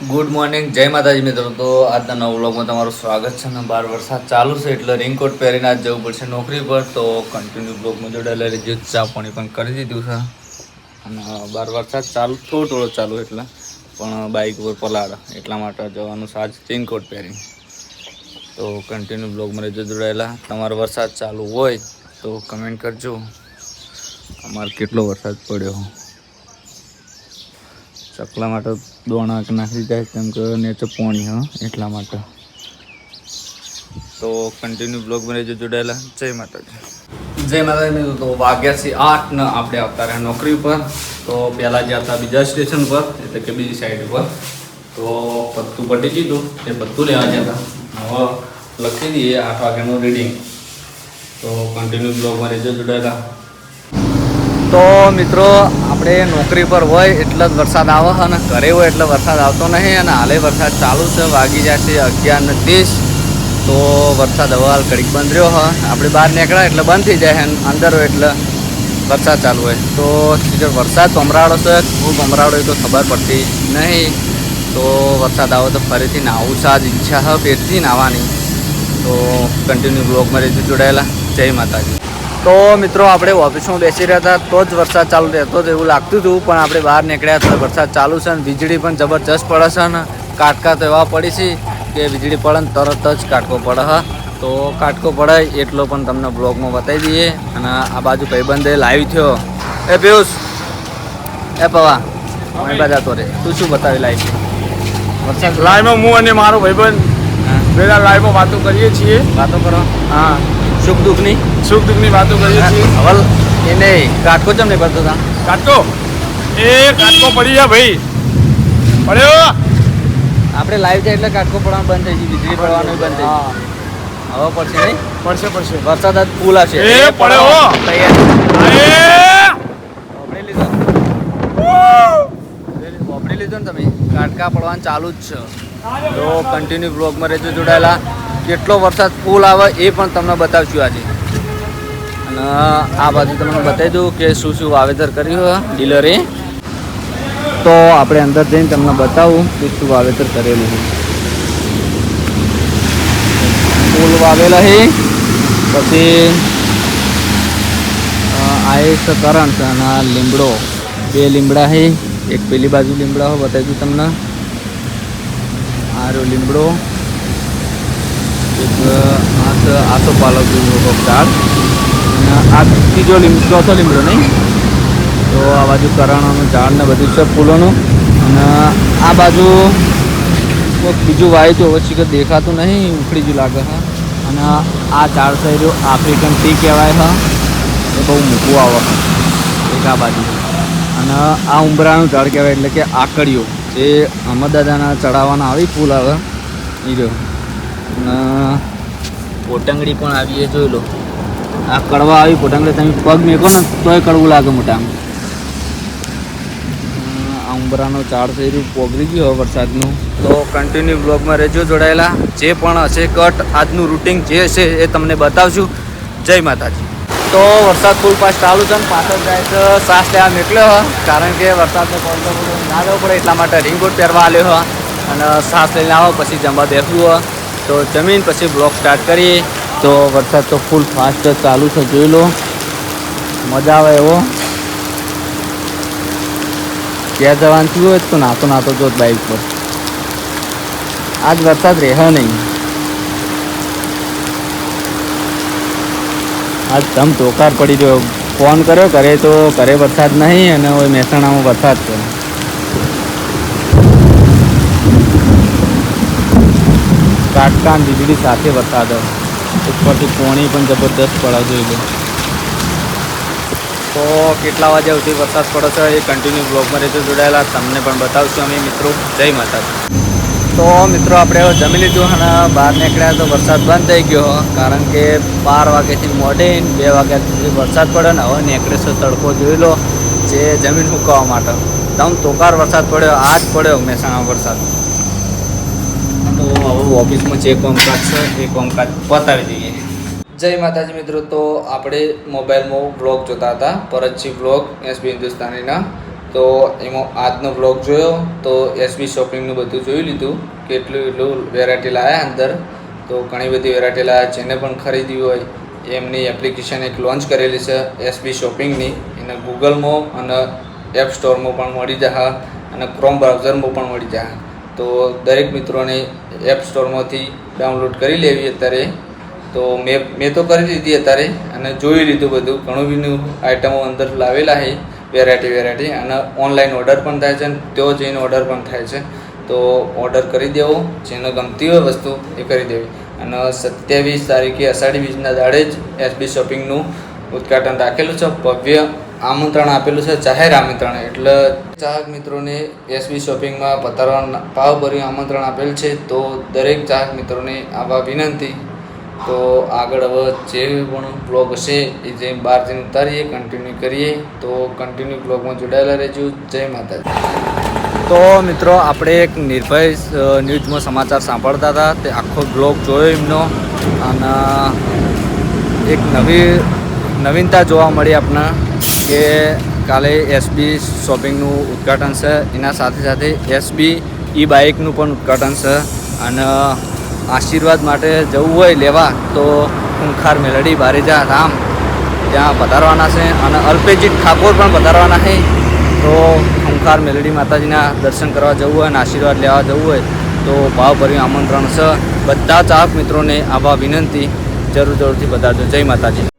Good morning, જય માતાજી મિત્રો. તો આજના નવા વ્લોગમાં તમારું સ્વાગત છે. અને બહાર વરસાદ ચાલુ છે એટલે રેઇનકોટ પહેરીને આજ જવું પડશે નોકરી પર. તો કન્ટિન્યુ બ્લોગમાં જોડાયેલા રહીજો. ચા પાણી પણ કરી દીધું છે અને બહાર વરસાદ ચાલુ થોડો ચાલુ એટલે પણ બાઇક ઉપર પલાળ એટલા માટે જવાનું છે આજ રેઇનકોટ પહેરીને. તો કન્ટિન્યુ બ્લોગમાં રહેજો જોડાયેલા. તમારો વરસાદ ચાલુ હોય તો કમેન્ટ કરજો અમારે કેટલો વરસાદ પડ્યો. ચકલા માટે દોણા નાખી જાય કેમ કે નેચે પાણી એટલા માટે. તો કન્ટિન્યુ બ્લોગમાં રહેજો જોડાયેલા. જય માતાજી. જય માતાજી મિત્રો. તો વાગ્યા છે 8 ને આપણે આવતા રહ્યા નોકરી પર. તો પહેલાં જે હતા બીજા સ્ટેશન પર એટલે કે બીજી સાઈડ પર. તો પત્તું પટી દીધું એ પત્તું લેવા ગયા હતા. હવે લખી દઈએ 8 વાગ્યાનું રીડિંગ. તો કન્ટિન્યુ બ્લોગમાં રહેજો જોડાયેલા. તો મિત્રો આપણે નોકરી પર હોય એટલે જ વરસાદ આવે અને ઘરે હોય એટલે વરસાદ આવતો નહીં. અને હાલે વરસાદ ચાલુ છે, વાગી જાય છે 11:30. તો વરસાદ હવે હાલ ઘડીક બંધ રહ્યો હોય. આપણે બહાર નીકળ્યા એટલે બંધ થઈ જાય અને અંદર હોય એટલે વરસાદ ચાલુ હોય. તો વરસાદ ભમરાડો છે, ખૂબ ભમરાડો હોય તો ખબર પડતી નહીં. તો વરસાદ આવે તો ફરીથી નાહવું છે, આજ ઈચ્છા છે ફેરથી નાહવાની. તો કન્ટિન્યુ બ્લોગમાં રહેજો જોડાયેલા. જય માતાજી. તો મિત્રો આપણે ઓફિસમાં બેસી રહ્યા હતા તો જ વરસાદ ચાલુ રહેતો જ એવું લાગતું હતું, પણ આપણે બહાર નીકળ્યા તો વરસાદ ચાલુ છે અને વીજળી પણ જબરજસ્ત પડે છે. અને કાટકા તો એવા પડી છે કે વીજળી પડે ને તરત જ કાટકો પડે હા. તો કાટકો પડે એટલો પણ તમને બ્લોગમાં બતાવી દઈએ. અને આ બાજુ ભાઈબંધે લાઈવ થયો. એ પિયુષ, એ પવા મારી બાજુ જતો રે. તું શું બતાવી લાઈવ? વરસાદ લાઈવમાં હું અને મારો ભાઈબંધ પેલા લાઈવમાં વાતો કરીએ છીએ. વાતો કરો? હા, સુખ દુઃખની વાતો કરીએ છીએ. હવે એ નહીં કાટકો ચમ નહીં પડતો હતા? કાટકો પડી ગયા ભાઈ, પડ્યો. આપણે લાઈવ જાય એટલે કાટકો પડવાનું બંધ થઈ ગયું, વીજળી પડવાનું બંધ થઈ ગયું. હવે પડશે નહીં? પડશે. વરસાદ આજ ફૂલ આવશે. એ પડ્યો. વાપરી લીધો ને તમે? કાટકા પડવાનું ચાલુ જ છે. તો કન્ટિન્યુ બ્લોગમાં રહેજો જોડાયેલા. કેટલો વરસાદ ફૂલ આવે એ પણ તમને બતાવશું આજે. અને આ બાજુ તમને બતાવી દઉં કે શું વાવેતર કર્યું ડીલરે. તો આપણે અંદર જઈને તમને બતાવું કે શું વાવેતર કરેલું છે. ફૂલ વાવેલા છે, પછી આ એક કરણ છે અને આ લીમડો, 2 લીમડા છે. એક પેલી બાજુ લીમડા હોય બતાવી દઉં તમને. આ રહ્યો લીમડો, એક આસો પાલક ઝાડ, અને આ ચોથો લીમડો નહીં. તો આ બાજુ કરાણાનું ઝાડ ને બધું છે ફૂલોનું. અને આ બાજુ કોઈક બીજું વાય તો પછી કે દેખાતું નહીં, ઉખડી જ લાગે હા. અને આ ઝાડ છે જો આફ્રિકન ટી કહેવાય હા, એ બહુ મૂકવું આવે એક આ બાજુ. અને આ ઉંબરાનું ઝાડ કહેવાય એટલે કે આકડીઓ, જે અમરદાદાના ચડાવવાના આવી ફૂલ આવે એ રહ્યો. અને પોટંગડી પણ આવી જોઈ લો. આ કડવા આવી પોટંગડી, તમે પગ મેકો ને તોય કડવું લાગે મોટા. આ ઉંબરાનો ઝાડ થઈ રહ્યું પોગરી ગયો વરસાદનું. તો કન્ટિન્યુ બ્લોગમાં રહેજો જોડાયેલા. જે પણ હશે કટ આજનું રૂટિંગ જે હશે એ તમને બતાવશું. જય માતાજી. તો વરસાદ ફૂલ પાસ ચાલુ છે ને પાછળ જાય તો શ્વાસ લેવા નીકળ્યો હોય, કારણ કે વરસાદને પડતો ના લેવો પડે એટલા માટે રેઇનકોટ પહેરવા આવ્યો હોય. અને શ્વાસ લઈને આવો પછી જમવા બેસવું હોય તો જમીન પછી બ્લોગ સ્ટાર્ટ કરીએ. તો વરસાદ તો ફૂલ ફાસ્ટ ચાલુ છે, જોઈ લો. મજા આવે એવો. ક્યાં જવાનું થયું હોય તો નાતો જો બાઇક પર. આજ વરસાદ રહે નહીં. આજ ધમ ધોકાર પડી રહ્યો. ફોન કર્યો ઘરે તો ઘરે વરસાદ નહીં, અને હવે મહેસાણામાં વરસાદ છે. કાટકા વીજળી સાથે વરસાદ, ઉપરથી પોણી પણ જબરદસ્ત પડે જોઈ લો. તો કેટલા વાગ્યા સુધી વરસાદ પડે છે એ કન્ટિન્યુ બ્લોગમાં રહેજો જોડાયેલા. તમને પણ બતાવશું અમે મિત્રો. જય માતાજી. તો મિત્રો આપણે હવે જમી લીધું અને બહાર નીકળ્યા તો વરસાદ બંધ થઈ ગયો, કારણ કે 12 વાગ્યાથી મોડીને 2 વાગ્યા સુધી વરસાદ પડે ને હવે નીકળે છે તડકો જોઈ લો, જે જમીન સુકાવવા માટે. ધમ તોકાર વરસાદ પડ્યો, આજ પડ્યો મહેસાણા વરસાદ. તો હવે ઓફિસમાં જે કામકાજ છે એ કામકાજ પતાવી દઈએ. જય માતાજી મિત્રો. તો આપણે મોબાઈલમાં વ્લોગ જોતા હતા, પરતજી વ્લોગ SB હિન્દુસ્તાનીના. તો એમાં આજનો બ્લોગ જોયો તો એસબી શોપિંગનું બધું જોઈ લીધું કેટલું વેરાયટી લાવ્યા અંદર. તો ઘણી બધી વેરાયટી લાવ્યા, જેને પણ ખરીદવી હોય એમની એપ્લિકેશન એક લોન્ચ કરેલી છે એસબી શોપિંગની. એને ગૂગલમાં અને એપ સ્ટોરમાં પણ મળી જશે અને ક્રોમ બ્રાઉઝરમાં પણ મળી જશે. તો દરેક મિત્રોને એપ સ્ટોરમાંથી ડાઉનલોડ કરી લેવી અત્યારે. તો મેં તો કરી લીધી અત્યારે અને જોઈ લીધું બધું. ઘણું બધું આઇટમો અંદર લાવેલા છે વેરાયટી અને ઓનલાઈન ઓર્ડર પણ થાય છે અને ત્યાં જઈને ઓર્ડર પણ થાય છે. તો ઓર્ડર કરી દેવો, જેને ગમતી હોય વસ્તુ એ કરી દેવી. અને 27 તારીખે અષાઢી બીજના દાડે જ એસબી શોપિંગનું ઉદ્ઘાટન રાખેલું છે. ભવ્ય આમંત્રણ આપેલું છે, જાહેર આમંત્રણ. એટલે ચાહક મિત્રોને એસબી શોપિંગમાં પધારવા ભાવભર્યું આમંત્રણ આપેલ છે. તો દરેક ચાહક મિત્રોને આવા વિનંતી. તો આગળ હવે જે પણ બ્લોગ હશે એ જે બહાર જઈને ઉતારીએ, કન્ટિન્યુ કરીએ. તો કન્ટિન્યુ બ્લોગમાં જોડાયેલા રહેજો. જય માતાજી. તો મિત્રો આપણે એક નિર્ભય ન્યૂઝમાં સમાચાર સાંભળતા હતા, તે આખો બ્લોગ જોયો એમનો અને એક નવીનતા જોવા મળી આપણને કે કાલે એસબી શોપિંગનું ઉદ્ઘાટન છે. એના સાથે એસબી ઈ બાઇકનું પણ ઉદ્ઘાટન છે. અને આશીર્વાદ માટે જવું હોય લેવા તો ખૂંખાર મેલડી બારેજા રામ ત્યાં પધારવાના છે અને અલ્પેજીત ઠાકોર પણ પધારવાના છે. તો ખૂંખાર મેલડી માતાજીના દર્શન કરવા જવું હોય અને આશીર્વાદ લેવા જવું હોય તો ભાવભર્યું આમંત્રણ છે. બધા ચાહક મિત્રોને આવા વિનંતી, જરૂરથી પધારજો. જય માતાજી.